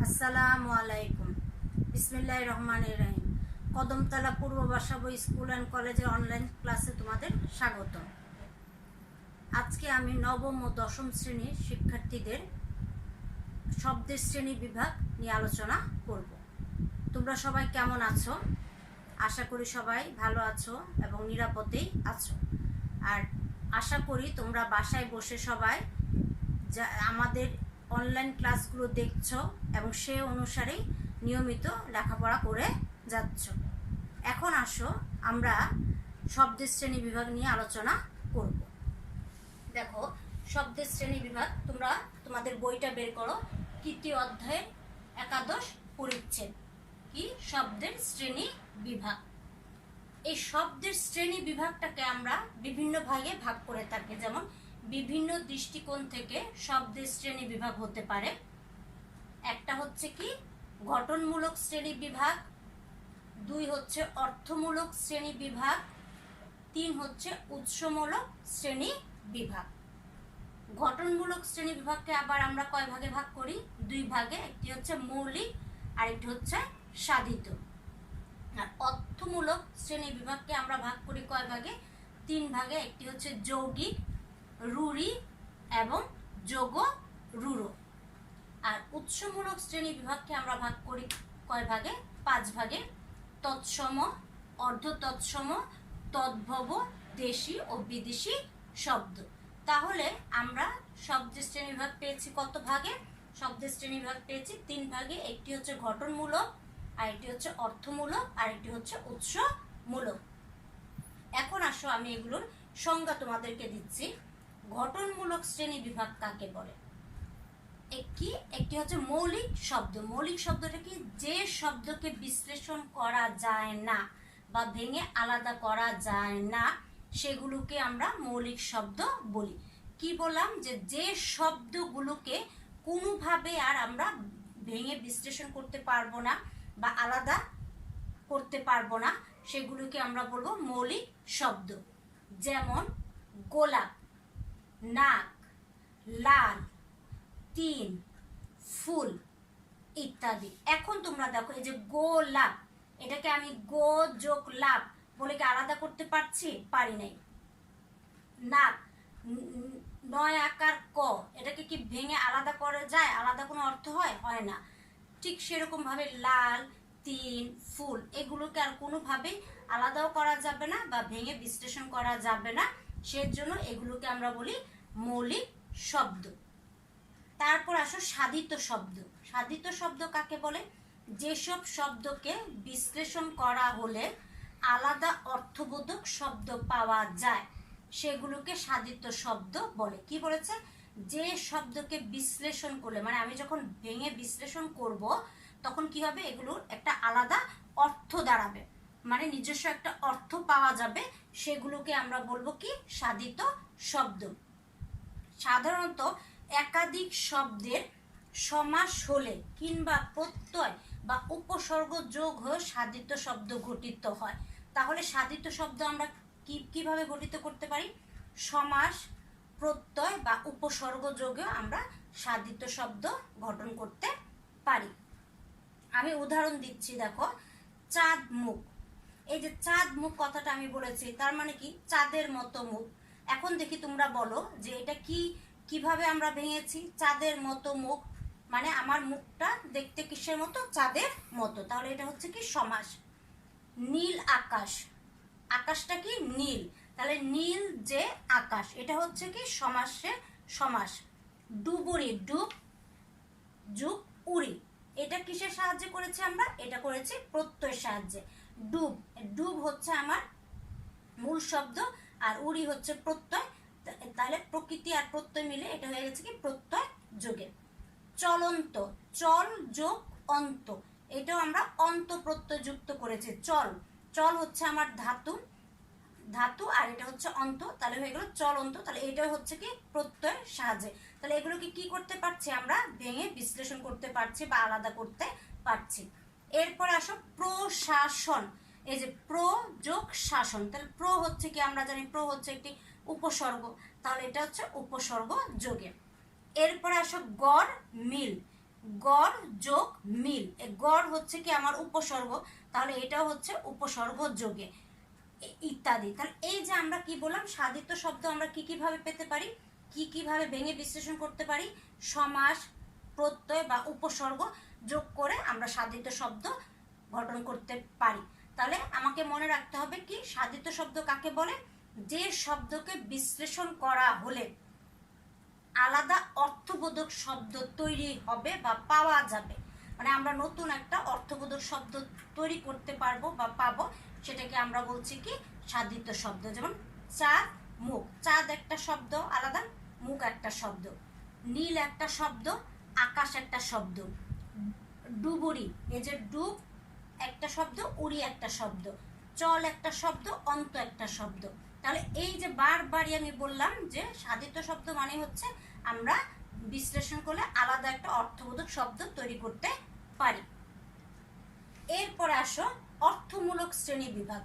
আসসালামু আলাইকুম। বিসমিল্লাহির রহমানির রহিম। কদমতলা পূর্ব বাসাবো স্কুল অ্যান্ড কলেজের অনলাইন ক্লাসে তোমাদের স্বাগত। আজকে আমি নবম ও দশম শ্রেণীর শিক্ষার্থীদের শব্দের শ্রেণী বিভাগ নিয়ে আলোচনা করব। তোমরা সবাই কেমন আছো? আশা করি সবাই ভালো আছো এবং নিরাপদেই আছো। আর আশা করি তোমরা বাসায় বসে সবাই যা আমাদের অনলাইন ক্লাসগুলো দেখছো এবং সে অনুসারেই নিয়মিত লেখাপড়া করে যাচ্ছ। এখন আসো আমরা শব্দের শ্রেণী বিভাগ নিয়ে আলোচনা করব। দেখো, শব্দের শ্রেণী বিভাগ তোমরা তোমাদের বইটা বের করো। তৃতীয় অধ্যায়ের একাদশ পরিচ্ছেদ কি শব্দের শ্রেণী বিভাগ। এই শব্দের শ্রেণী বিভাগটাকে আমরা বিভিন্ন ভাগে ভাগ করে থাকি। যেমন বিভিন্ন দৃষ্টিকোণ থেকে শব্দের শ্রেণী বিভাগ হতে পারে। একটা হচ্ছে কি গঠনমূলক শ্রেণী বিভাগ, দুই হচ্ছে অর্থমূলক শ্রেণী বিভাগ, তিন হচ্ছে উৎসমূলক শ্রেণী বিভাগ। গঠনমূলক শ্রেণী বিভাগকে আবার আমরা কয় ভাগে ভাগ করি? দুই ভাগে। একটি হচ্ছে মৌলিক আর একটি হচ্ছে সাধিত। আর অর্থমূলক শ্রেণী বিভাগকে আমরা ভাগ করি কয় ভাগে? তিন ভাগে। একটি হচ্ছে যৌগিক, রুড়ি এবং যোগ রুড়ো। আর উৎসমূলক শ্রেণী বিভাগকে আমরা ভাগ করি কয় ভাগে? পাঁচ ভাগে। তৎসম, অর্ধ তৎসম, তদ্ভব, দেশি ও বিদেশি শব্দ। তাহলে আমরা শব্দের শ্রেণী বিভাগ পেয়েছি কত ভাগে? শব্দের শ্রেণী বিভাগ পেয়েছি তিন ভাগে। একটি হচ্ছে গঠনমূলক, আরেকটি হচ্ছে অর্থমূলক, আরেকটি হচ্ছে উৎসমূলক। এখন আসো আমি এগুলোর সংজ্ঞা তোমাদেরকে দিচ্ছি। গঠনমূলক শ্রেণী বিভাগ কাকে বলে? একটি হচ্ছে মৌলিক শব্দ। মৌলিক শব্দটা কি? যে শব্দকে বিশ্লেষণ করা যায় না বা ভেঙে আলাদা করা যায় না সেগুলোকে আমরা মৌলিক শব্দ বলি। কি বললাম? যে শব্দগুলোকে কোনোভাবে আর আমরা ভেঙে বিশ্লেষণ করতে পারবো না বা আলাদা করতে পারবো না সেগুলোকে আমরা বলবো মৌলিক শব্দ। যেমন গোলাপ, নাক, লাল, তিন, ফুল ইত্যাদি। এখন তোমরা দেখো, এই যে গোলাপ, এটাকে আমি গো যোগ লাভ বলে কি আলাদা করতে পারছি? পারি নাই। নাক, নয় আকার ক, এটাকে কি ভেঙে আলাদা করা যায়? আলাদা কোনো অর্থ হয়? হয় না। ঠিক সেরকম ভাবে লাল, তিন, ফুল এগুলোকে আর কোনোভাবেই আলাদাও করা যাবে না বা ভেঙে বিশ্লেষণ করা যাবে না। সেজন্য এগুলোকে আমরা বলি মৌলিক শব্দ। তারপর আসো সাধিত শব্দ। সাধিত শব্দ কাকে বলে? যেসব শব্দকে বিশ্লেষণ করা হলে আলাদা অর্থবোধক শব্দ পাওয়া যায় সেগুলোকে সাধিত শব্দ বলে। কি বলেছে? যে শব্দকে বিশ্লেষণ করলে, মানে আমি যখন ভেঙে বিশ্লেষণ করব তখন কি হবে? এগুলোর একটা আলাদা অর্থ দাঁড়াবে, মানে নিজস্ব একটা অর্থ পাওয়া যাবে। সেগুলোকে আমরা বলবো কি? সাধিত শব্দ। সাধারণত একাধিক শব্দের সমাস হলে কিংবা প্রত্যয় বা উপসর্গ যোগ হয়ে সাধিত শব্দ গঠিত হয়। তাহলে সাধিত শব্দ আমরা কিভাবে গঠিত করতে পারি? সমাস, প্রত্যয় বা উপসর্গ যোগে আমরা সাধিত শব্দ গঠন করতে পারি। আমি উদাহরণ দিচ্ছি, দেখো, চাঁদ মুখ। এই যে চাঁদ মুখ কথাটা আমি বলেছি, তার মানে কি? চাঁদের মতো মুখ। এখন দেখি তোমরা বলো যে এটা কিভাবে আমরা ভেঙেছি? চাঁদের মতো মুখ মানে আমার মুখটা দেখতে কিসের মতো? চাঁদের মতো। তাহলে এটা হচ্ছে কি? সমাস। নীল আকাশ, আকাশটা কি? নীল, তাহলে নীল যে আকাশ, এটা হচ্ছে কি? সমাসে সমাস। ডুবুরি, ডুব যুগ উড়ি, এটা কিসের সাহায্যে করেছি আমরা? এটা করেছি প্রত্যয়ের সাহায্যে। ডুব, ডুব হচ্ছে আমার মূল শব্দ আর উড়ি হচ্ছে প্রত্যয়। তাহলে প্রকৃতি আর প্রত্যয় মিলে এটা হয়ে গেছে কি? প্রত্যয় যোগে। চলন্ত, চল যোগ অন্ত, এটাও আমরা অন্ত প্রত্যয় যুক্ত করেছি। চল, চল হচ্ছে আমার ধাতু, ধাতু আর এটা হচ্ছে অন্ত, তাহলে হয়ে গেল চলন্ত। তাহলে এটা হচ্ছে কি? প্রত্যয়ের সাহায্যে। তাহলে এগুলোকে কি করতে পারছি? আমরা ভেঙে বিশ্লেষণ করতে পারছি বা আলাদা করতে পারছি। এরপর আসো প্রশাসন। এই যে প্র যোগ শাসন, তাহলে প্র হচ্ছে কি? আমরা জানি প্র হচ্ছে একটি উপসর্গ, তাহলে এটা হচ্ছে উপসর্গ যোগে। এরপরে আসো গড় মিল। গড় যোগ মিল। গড় হচ্ছে কি আমার উপসর্গ, তাহলে এটাও হচ্ছে উপসর্গ যোগে ইত্যাদি। তাহলে এই যে আমরা কি বললাম, সাধিত শব্দ আমরা কি কিভাবে পেতে পারি, কি কিভাবে ভেঙে বিশ্লেষণ করতে পারি, সমাস, প্রত্যয় বা উপসর্গ যোগ করে আমরা সাধিত শব্দ গঠন করতে পারি। তাহলে আমাকে মনে রাখতে হবে কি সাধিত শব্দ কাকে বলে, যে শব্দকে বিশ্লেষণ করা হলে আলাদা অর্থবোধক শব্দ তৈরি হবে বা পাওয়া যাবে, মানে আমরা নতুন একটা অর্থবোধক শব্দ তৈরি করতে পারবো বা পাবো, সেটাকে আমরা বলছি কি সাধিত শব্দ। যেমন চাঁদ, মুখ, চাঁদ একটা শব্দ আলাদা, মুখ একটা শব্দ, নীল একটা শব্দ, আকাশ একটা শব্দ, ডুবুরি, এই যে ডুব একটা শব্দ, উড়ি একটা শব্দ, চল একটা শব্দ, অন্ত একটা শব্দ। তাহলে এই যে বারবারই আমি বললাম যে সাধিত শব্দ মানে হচ্ছে আমরা বিশ্লেষণ করলে আলাদা একটা অর্থবোধক শব্দ তৈরি করতে পারি। এরপরে আসো অর্থমূলক শ্রেণী বিভাগ।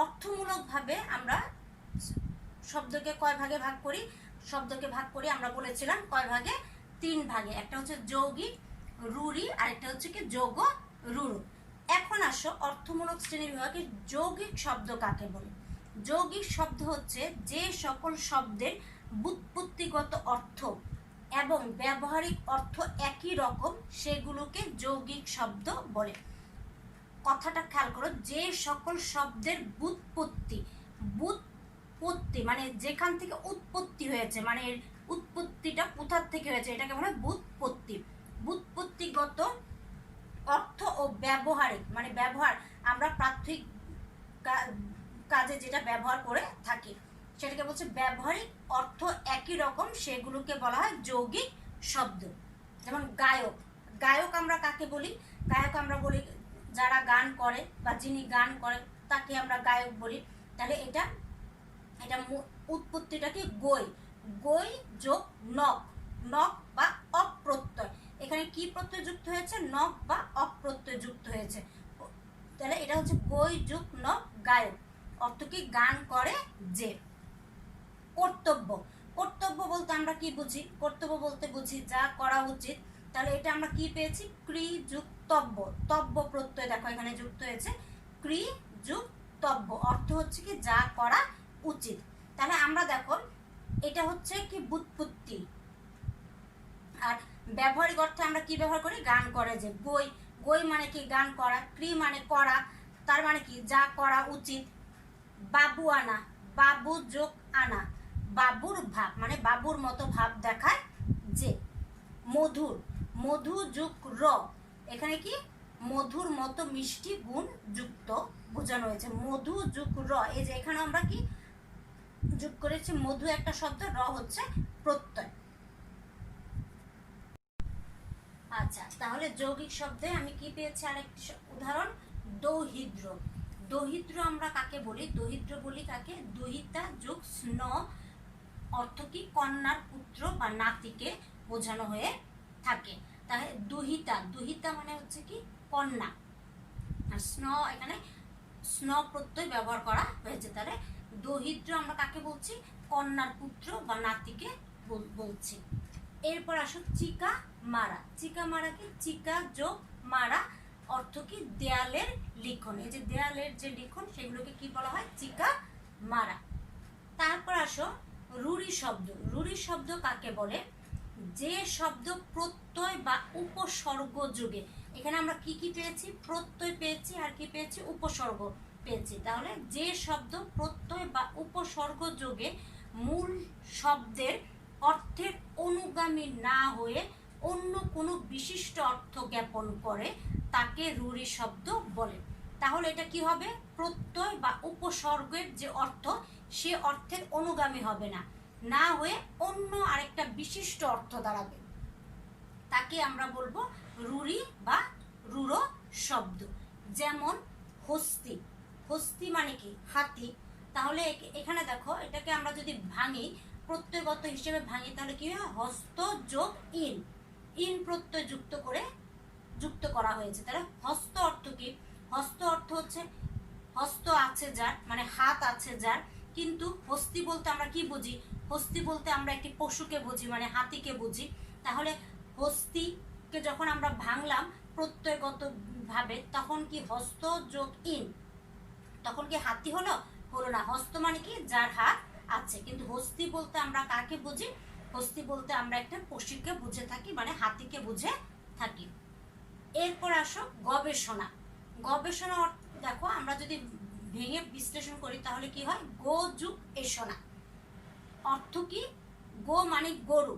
অর্থমূলকভাবে আমরা শব্দকে কয় ভাগে ভাগ করি, শব্দকে ভাগ করি আমরা বলেছিলাম কয় ভাগে, 3 ভাগে। একটা হচ্ছে যৌগিক, রুড়ি, আর একটা হচ্ছে কি যোগ রুড়ো। এখন আসো অর্থমূলক শ্রেণী বিভাগে যৌগিক শব্দ কাকে বলে। যৌগিক শব্দ হচ্ছে যে সকল শব্দের ব্যুৎপত্তিগত অর্থ এবং ব্যবহারিক অর্থ একই রকম, সেগুলোকে যৌগিক শব্দ বলে। কথাটা খেয়াল করো, যে সকল শব্দের ব্যুৎপত্তি, ব্যুৎপত্তি মানে যেখান থেকে উৎপত্তি হয়েছে, মানে এর উৎপত্তিটা কোথা থেকে হয়েছে, এটাকে বলে ব্যুৎপত্তি। ব্যুৎপত্তিগত অর্থ ও ব্যবহারিক মানে ব্যবহার, আমরা প্রাথমিক কাজে যেটা ব্যবহার করে থাকি সেটাকে বলছে ব্যবহারিক অর্থ একই রকম, সেগুলোকে বলা হয় যৌগিক শব্দ। যেমন গায়ক, গায়ক আমরা কাকে বলি, গায়ক আমরা বলি যারা গান করে বা যিনি গান করে তাকে আমরা গায়ক বলি। তাহলে এটা উৎপত্তিটা কি গই, গই যোগ নক, নক বা অপ্রত্যয়, এখানে কি প্রত্যয় যুক্ত হয়েছে, নক বা অপ্রত্যয় যুক্ত হয়েছে। তাহলে এটা হচ্ছে গই যোগ নক, গায়ক, অর্থ কি গান করে যে। কর্তব্য, কর্তব্য বলতে আমরা কি বুঝি, কর্তব্য বলতে বুঝি যা করা উচিত। তাহলে এটা আমরা কি পেয়েছি, ক্রি যোগ তব্য, তব্য প্রত্যয় দেখো এখানে যুক্ত হয়েছে, ক্রি যোগ তব্য, অর্থ হচ্ছে কি যা করা উচিত। তাহলে আমরা দেখো এটা হচ্ছে কি ব্যুৎপত্তি, আর ব্যবহারিক অর্থে আমরা কি ব্যবহার করি, গান করে যে, গই, গই মানে কি গান করা, ক্রি মানে করা, তার মানে কি যা করা উচিত। বাবু আনা, বাবু যোগ আনা, বাবুর ভাব মানে বাবুর মতো ভাব দেখায় যে। মধুর, মধু যোগ র, এখানে কি মধুর মতো মিষ্টি গুণ যুক্ত বোঝানো হয়েছে, মধু যোগ র, এই যে এখানে আমরা কি যোগ করেছি, মধু একটা শব্দ, র হচ্ছে প্রত্যয়। আচ্ছা, তাহলে যৌগিক শব্দে আমি কি পেয়েছি আরেকটি উদাহরণ, দৌহিদ্র। দৌহিদ্র আমরা কাকে বলি, দৌহিদ্র বলি কাকে, দুহিতা যোগ স্ন, অর্থ কি কন্যার পুত্র বা নাতিকে বোঝানো হয়ে থাকে। তাহলে দুহিতা, দুহিতা মানে হচ্ছে কি কন্যা, আর স্ন এখানে স্ন প্রত্যয় ব্যবহার করা হয়েছে। তাহলে দৌহিদ্র আমরা কাকে বলছি, কন্যার পুত্র বা নাতিকে বলছি। এরপর আসো চিকা মারা, চিকা মারা কি, চিকা যোগ মারা, অর্থ কি দেয়ালের লিখন, এই যে দেয়ালের যে লিখন সেগুলোকে কি বলা হয়, চিকা মারা। তারপর আসো রুড়ি শব্দ, রুড়ি শব্দ কাকে বলে, যে শব্দ প্রত্যয় বা উপসর্গ যোগে, এখানে আমরা কি কি পেয়েছি, প্রত্যয় পেয়েছি আর কি পেয়েছি, উপসর্গ পেয়েছি। তাহলে যে শব্দ প্রত্যয় বা উপসর্গ যোগে মূল শব্দের অর্থের অনুগামী না হয়ে অন্য কোনো বিশিষ্ট অর্থ জ্ঞাপন করে তাকে রুড়ি শব্দ বলে। তাহলে এটা কি হবে, প্রত্যয় বা উপসর্গের যে অর্থ সে অর্থের অনুগামী হবে না, না হয়ে অন্য আরেকটা বিশিষ্ট অর্থ দাঁড়াবে, তাকে আমরা বলবো রুড়ি বা রুড়ো শব্দ। যেমন হস্তি, হস্তি মানে কি হাতি, তাহলে এখানে দেখো এটাকে আমরা যদি ভাঙি, প্রত্যয়গত হিসেবে ভাঙি, তাহলে কি হয়, হস্ত যোগ ইন, ইন প্রত্যয় যুক্ত করা হয়েছে। তাহলে হস্ত অর্থ কি, হস্ত অর্থ হচ্ছে হস্ত আছে যার, মানে হাত আছে যার, কিন্তু হস্তি বলতে আমরা কি বুঝি, হস্তি বলতে আমরা একটি পশুকে বুঝি, মানে হাতিকে বুঝি। তাহলে হস্তি কে যখন আমরা ভাঙলাম প্রত্যয়গত ভাবে, তখন কি হস্ত যোগ ইন, তখন কি হাতি হলো? হলো না। হস্ত মানে কি? যার হাত আছে। কিন্তু হস্তি বলতে আমরা কাকে বুঝি? হস্তি বলতে আমরা একটা পশুকে বুঝে থাকি, মানে হাতিকে বুঝে থাকি। এরপর আসো গবেষণা। গবেষণা দেখো, আমরা যদি ভেঙে বিশ্লেষণ করি তাহলে কি হয়? গো যুগ এষণা। অর্থ কি? গো মানে গরু,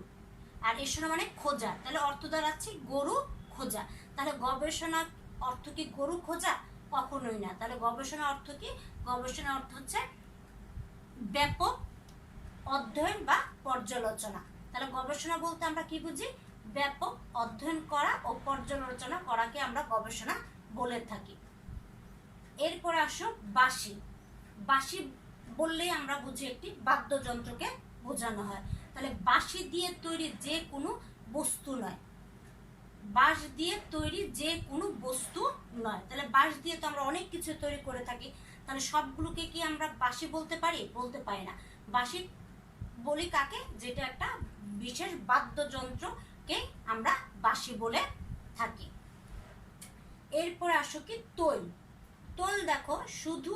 আর এষণা মানে খোঁজা, তাহলে অর্থ দাঁড়াচ্ছে গরু খোঁজা। তাহলে গবেষণা অর্থ কি গরু খোঁজা? কখনোই না। তাহলে গবেষণা অর্থ কি? গবেষণা অর্থ হচ্ছে ব্যাপক অধ্যয়ন বা পর্যালোচনা। তাহলে গবেষণা বলতে আমরা কি বুঝি? ব্যাপক অধ্যয়ন করা ও পর্যালোচনা করাকে আমরা গবেষণা বলে থাকি। এরপরে আসো বাঁশি। বাঁশি বললেই আমরা বুঝি একটি বাদ্যযন্ত্রকে বোঝানো হয়। তাহলে বাঁশি দিয়ে তৈরি যে কোনো বস্তু নয়, বাঁশ দিয়ে তৈরি যে কোনো বস্তু নয়। তাহলে বাঁশ দিয়ে তো আমরা অনেক কিছু তৈরি করে থাকি, তাহলে সবগুলোকে কি আমরা বাঁশি বলতে পারি? বলতে পারি না। বাঁশি বলি কাকে? যেটা একটা বিশেষ বাদ্যযন্ত্রকে আমরা বাঁশি বলে থাকি। এরপর আসো কি তৈল। তৈল দেখো, শুধু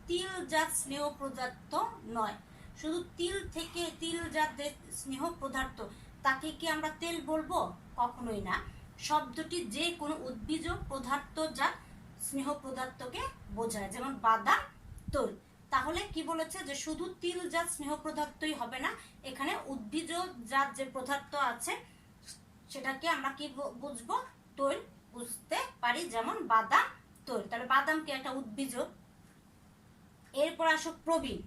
তিলজাত স্নেহ পদার্থ নয়, শুধু তিল থেকে তিলজাত স্নেহ পদার্থ তাকে কি আমরা তেল বলবো? কখনোই না। শব্দটি যে কোনো উদ্ভিজ পদার্থজাত স্নেহ পদার্থকে বোঝায়, যেমন বাদাম, তৈল। তাহলে কি বলেছে? যে শুধু তিলজাত স্নেহ পদার্থই হবে না, এখানে উদ্ভিজজাত যে পদার্থ আছে সেটাকে আমরা কি বুঝবো? তৈল বুঝতে পারি, যেমন বাদাম, তৈল। তাহলে বাদাম কি একটা উদ্ভিজ। এরপর আসো প্রবীণ।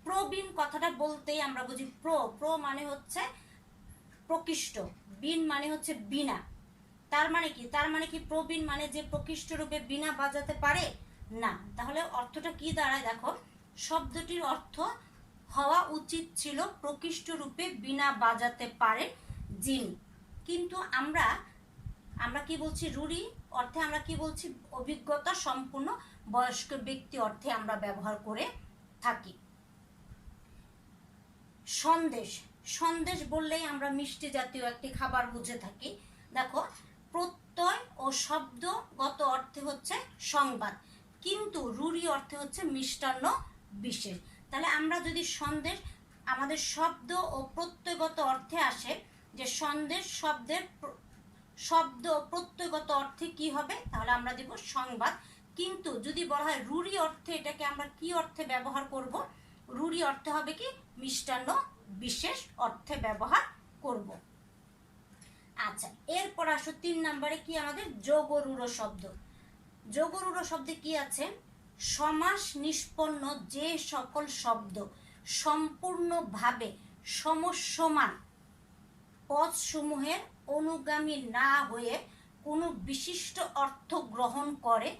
প্রবীণ কথাটা বলতেই আমরা বুঝি প্র মানে হচ্ছে প্রকৃষ্ট, বীণ মানে হচ্ছে বীণা। তার মানে কি? তার মানে কি প্রবীণ মানে যে প্রকৃষ্ট রূপে বীণা বাজাতে পারে? না। তাহলে অর্থটা কি দাঁড়ায়? দেখো, শব্দটির অর্থ হওয়া উচিত ছিল প্রকৃষ্ট রূপে বীণা বাজাতে পারে যিনি, কিন্তু আমরা কি বলছি? রূঢ়ি অর্থে আমরা কি বলছি? অভিজ্ঞতা সম্পূর্ণ বয়স্ক ব্যক্তি অর্থে আমরা ব্যবহার করে থাকি। সন্দেশ। সন্দেশ বললেই আমরা মিষ্টি জাতীয় একটি খাবার বুঝে থাকি। দেখো, প্রত্যয় ও শব্দগত অর্থে হচ্ছে সংবাদ, কিন্তু রূঢ়ি অর্থে হচ্ছে মিষ্টান্ন বিশেষ। তাহলে আমরা যদি সন্দেশ আমাদের শব্দ ও প্রত্যয়গত অর্থে আসে, যে সন্দেশ শব্দের শব্দ প্রত্যয়গত অর্থে কি হবে? তাহলে আমরা দেব সংবাদ। কিন্তু যদি বলা হয় রূঢ়ি অর্থে, এটাকে আমরা কি অর্থে ব্যবহার করব? রূঢ়ি অর্থে হবে কি? মিষ্টান্ন বিশেষ অর্থে ব্যবহার করব। আচ্ছা, এরপর আসো 3 নম্বরে কি আমাদের? যোগরূঢ় শব্দ। যোগরূঢ় শব্দে কি আছে? সমাস নিষ্পন্ন যে সকল শব্দ সম্পূর্ণভাবে সমসমান পদসমূহের অনুগামী না হয়ে কোনো বিশিষ্ট অর্থ গ্রহণ করে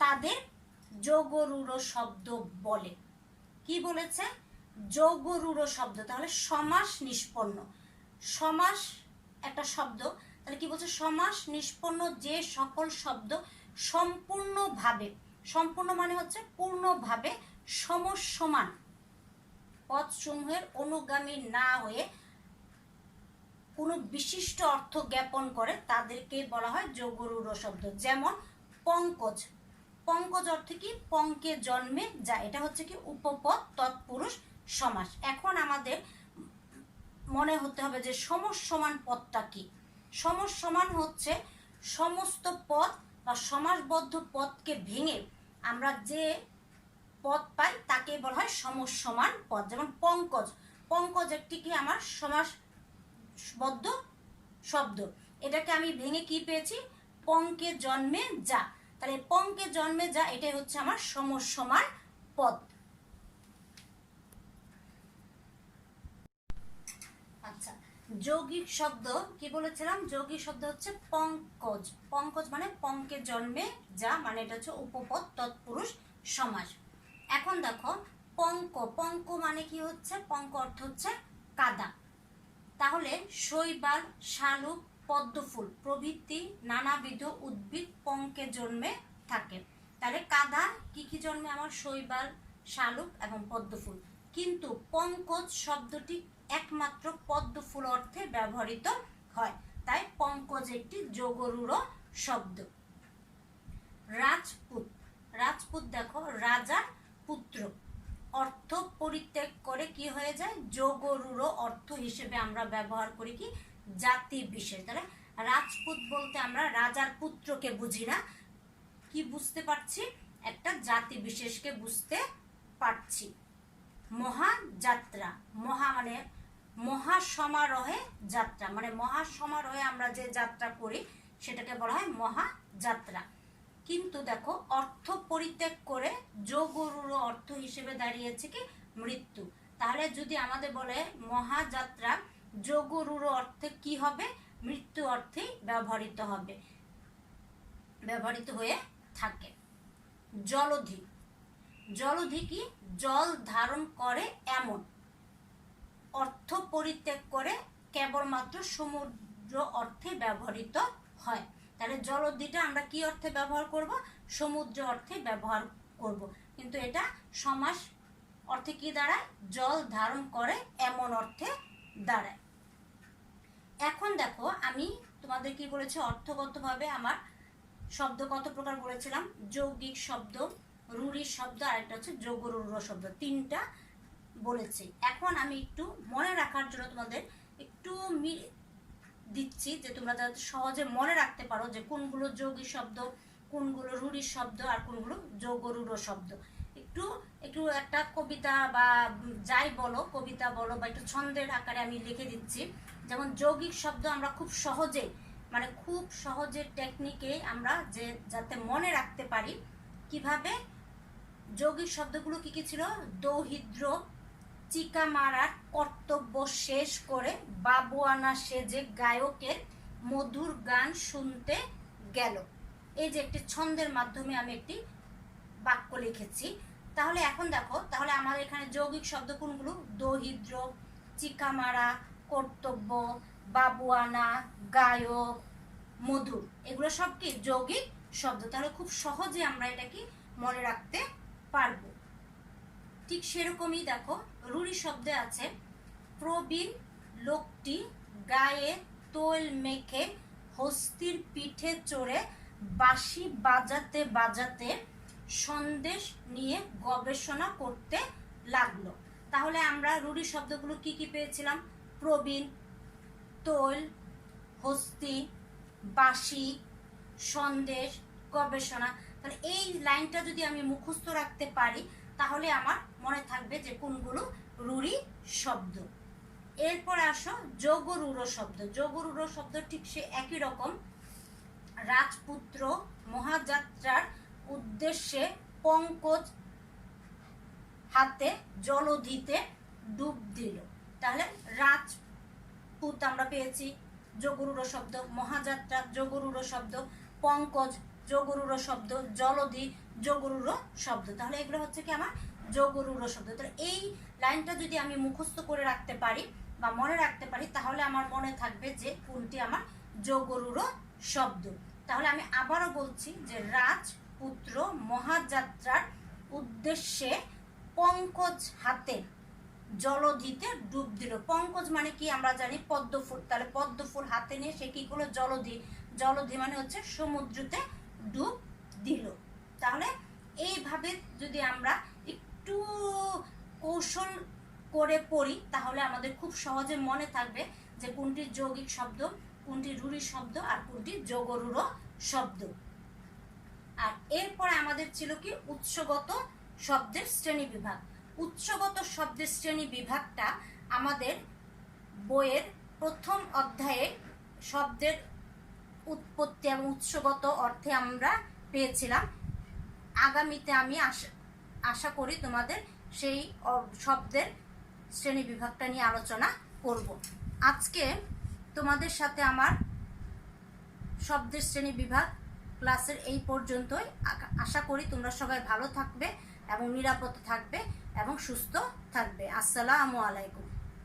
তাদের যোগরূঢ় শব্দ বলে। কি বলেছে? যোগরূঢ় শব্দ। তাহলে সমাস নিষ্পন্ন, সমাস একটা শব্দ, তাহলে কি বলছে? সমাস নিষ্পন্ন যে সকল শব্দ সম্পূর্ণভাবে, সম্পূর্ণ মানে হচ্ছে পূর্ণভাবে সমসমান পদসমূহের অনুগামী না হয়ে কোনো বিশিষ্ট অর্থ জ্ঞাপন করে তাদেরকে বলা হয় যোগরূঢ় শব্দ। যেমন পঙ্কজ। পঙ্কজ অর্থ কি? পঙ্কে জন্মে যা, এটা হচ্ছে কি? উপপদ তৎপুরুষ সমাস। এখন আমাদের মনে হতে হবে যে সমসমান পদটা কি? সমসমান হচ্ছে সমস্ত পদ বা সমাসবদ্ধ পদকে ভেঙে আমরা যে পদ পাই তাকে বলা হয় সমসমান পদ। যেমন পঙ্কজ। পঙ্কজ একটি কি? আমার সমাসবদ্ধ শব্দ, এটাকে আমি ভেঙে কি পেয়েছি? পঙ্কে জন্মে যা। তাহলে পঙ্কে জন্মে যা, এটাই হচ্ছে আমার সমসমান পদ। আচ্ছা, যৌগিক শব্দ কি বলেছিলাম? যৌগিক শব্দ হচ্ছে পঙ্কজ। পঙ্কজ মানে পঙ্কে জন্মে যা, মানে এটা হচ্ছে উপপদ তৎপুরুষ সমাস। এখন দেখো, পঙ্ক। পঙ্ক মানে কি হচ্ছে? পঙ্ক অর্থ হচ্ছে কাদা। তাহলে শৈবাল, শালুক, পদ্মফুল প্রভৃতি নানাবিধ উদ্ভিদ পঙ্কে জন্মে থাকে। তাহলে কাদা কি কি জন্মে? আমার শৈবাল, শালুক এবং পদ্মফুল। কিন্তু পঙ্কজ শব্দটি একমাত্র পদ্মফুল অর্থে ব্যবহৃত হয়, তাই পঙ্কজ একটি যোগরূঢ় শব্দ। রাজপুত, রাজপুত দেখো রাজার পুত্র, অর্থ পরিত্যাগ করে কি হয়ে যায়, যোগরূঢ় অর্থ হিসেবে আমরা ব্যবহার করি কি, জাতি বিশেষ। তাহলে রাজপুত বলতে আমরা রাজার পুত্রকে বুঝি না, কি বুঝতে পারছি, একটা জাতি বিশেষকে বুঝতে পারছি। মহাযাত্রা, মহা মানে মহাসমারোহে যাত্রা, মানে মহাসমারোহে আমরা যে যাত্রা করি সেটাকে বলা হয় মহাযাত্রা। কিন্তু দেখো অর্থ পরিত্যাগ করে যোগরূঢ় অর্থ হিসেবে দাঁড়িয়েছে কি, মৃত্যু। তাহলে যদি আমাদের বলে মহাযাত্রা যোগরূঢ় অর্থে কি হবে, মৃত্যু অর্থে ব্যবহৃত হবে, ব্যবহৃত হয়ে থাকে। জলধি, জলধি কি, জল ধারণ করে এমন, অর্থ পরিত্যাগ করে কেবলমাত্র সমুদ্র অর্থে ব্যবহৃত হয়। তাহলে জলধিটা আমরা কি অর্থে ব্যবহার করব, সমুদ্র অর্থে ব্যবহার করব, কিন্তু এটা সমাস অর্থে কি দাঁড়ায়, জল ধারণ করে এমন অর্থে দাঁড়ায়। এখন দেখো আমি তোমাদের কি বলেছি, অর্থগতভাবে আমার শব্দ কত প্রকার বলেছিলাম, যৌগিক শব্দ, রূঢ়ি শব্দ, আর একটা হচ্ছে যোগরূঢ় শব্দ, তিনটা বলেছি। এখন আমি একটু মনে রাখার জন্য তোমাদের একটু দিচ্ছি, যে তোমরা যাতে সহজে মনে রাখতে পারো যে কোনগুলো যৌগিক শব্দ, কোনগুলো রূঢ়ি শব্দ, আর কোনগুলো যোগরূঢ় শব্দ। একটু একটু একটা কবিতা বা যাই বলো, কবিতা বলো বা একটু ছন্দের আকারে আমি লিখে দিচ্ছি। যেমন যৌগিক শব্দ আমরা খুব সহজে, মানে খুব সহজে টেকনিকে আমরা যে যাতে মনে রাখতে পারি, কিভাবে যৌগিক শব্দগুলো কি কি ছিল, দৌহিদ্র, চিকা মারার কর্তব্য শেষ করে বাবুয়ানা সেজে গায়কের মধুর গান শুনতে গেল। এই যে একটি ছন্দের মাধ্যমে আমি একটি বাক্য লিখেছি। তাহলে এখন দেখো, তাহলে আমার এখানে যৌগিক শব্দ কোনগুলো, দৌহিদ্র, চিকা মারা, কর্তব্য, বাবুয়ানা, গায়ক, মধুর, এগুলো সব কি যৌগিক শব্দ। তাহলে খুব সহজে আমরা এটা কি মনে রাখতে পারবো। ঠিক সেরকমই দেখো রূঢ়ি শব্দে আছে, প্রবীণ লোকটি গায়ে তৈল মেখে হস্তির পিঠে চড়ে বাঁশি বাজাতে বাজাতে সন্দেশ নিয়ে গবেষণা করতে লাগলো। তাহলে আমরা রূঢ়ি শব্দগুলো কি কি পেয়েছিলাম, প্রবীণ, তৈল, হস্তি, বাঁশি, সন্দেশ, গবেষণা। তাহলে এই লাইনটা যদি আমি মুখস্থ রাখতে পারি তাহলে আমার মনে থাকবে যে কোনগুলো রূঢ়ি শব্দ। এরপর আসো যোগরূঢ় শব্দ। যোগরূঢ় শব্দ ঠিক সে একই রকম, রাজপুত্র মহাযাত্রার উদ্দেশ্যে পঙ্কজ হাতে জলধিতে ডুব দিল। তাহলে রাজপুত আমরা পেয়েছি যোগরূঢ় শব্দ, মহাযাত্রা যোগরূঢ় শব্দ, পঙ্কজ যোগরূঢ় শব্দ, জলধি যোগরূঢ় শব্দ। তাহলে এগুলো হচ্ছে কি আমার যোগরূঢ় শব্দ। তাহলে এই লাইনটা যদি আমি মুখস্থ করে রাখতে পারি বা মনে রাখতে পারি তাহলে আমার মনে থাকবে যে কোনটি আমার যোগরূঢ় শব্দ। তাহলে আমি আবারও বলছি যে রাজপুত্র মহাযাত্রার উদ্দেশ্যে পঙ্কজ হাতে জলধিতে ডুব দিল। পঙ্কজ মানে কি আমরা জানি পদ্ম ফুল, তাহলে পদ্ম ফুল হাতে নিয়ে সে কি করলো, জলধি, জলধি মানে হচ্ছে সমুদ্রতে ডুব দিল। তাহলে এইভাবে যদি আমরা একটু কৌশল করে পড়ি তাহলে আমাদের খুব সহজে মনে থাকবে যে কোনটি যৌগিক শব্দ, কোনটি রূঢ়ি শব্দ, আর কোনটি যোগরূঢ় শব্দ। আর এরপরে আমাদের ছিল কি উৎসগত শব্দের শ্রেণী বিভাগ। উৎসগত শব্দের শ্রেণী বিভাগটা আমাদের বইয়ের প্রথম অধ্যায়ে শব্দের উৎপত্তি এবং উৎসগত অর্থে আমরা পেয়েছিলাম। আগামীতে আমি আশা করি তোমাদের সেই শব্দের শ্রেণী বিভাগটা নিয়ে আলোচনা করব। আজকে তোমাদের সাথে আমার শব্দের শ্রেণী বিভাগ ক্লাসের এই পর্যন্তই। আশা করি তোমরা সবাই ভালো থাকবে এবং নিরাপদে থাকবে এবং সুস্থ থাকবে। আসসালামু আলাইকুম।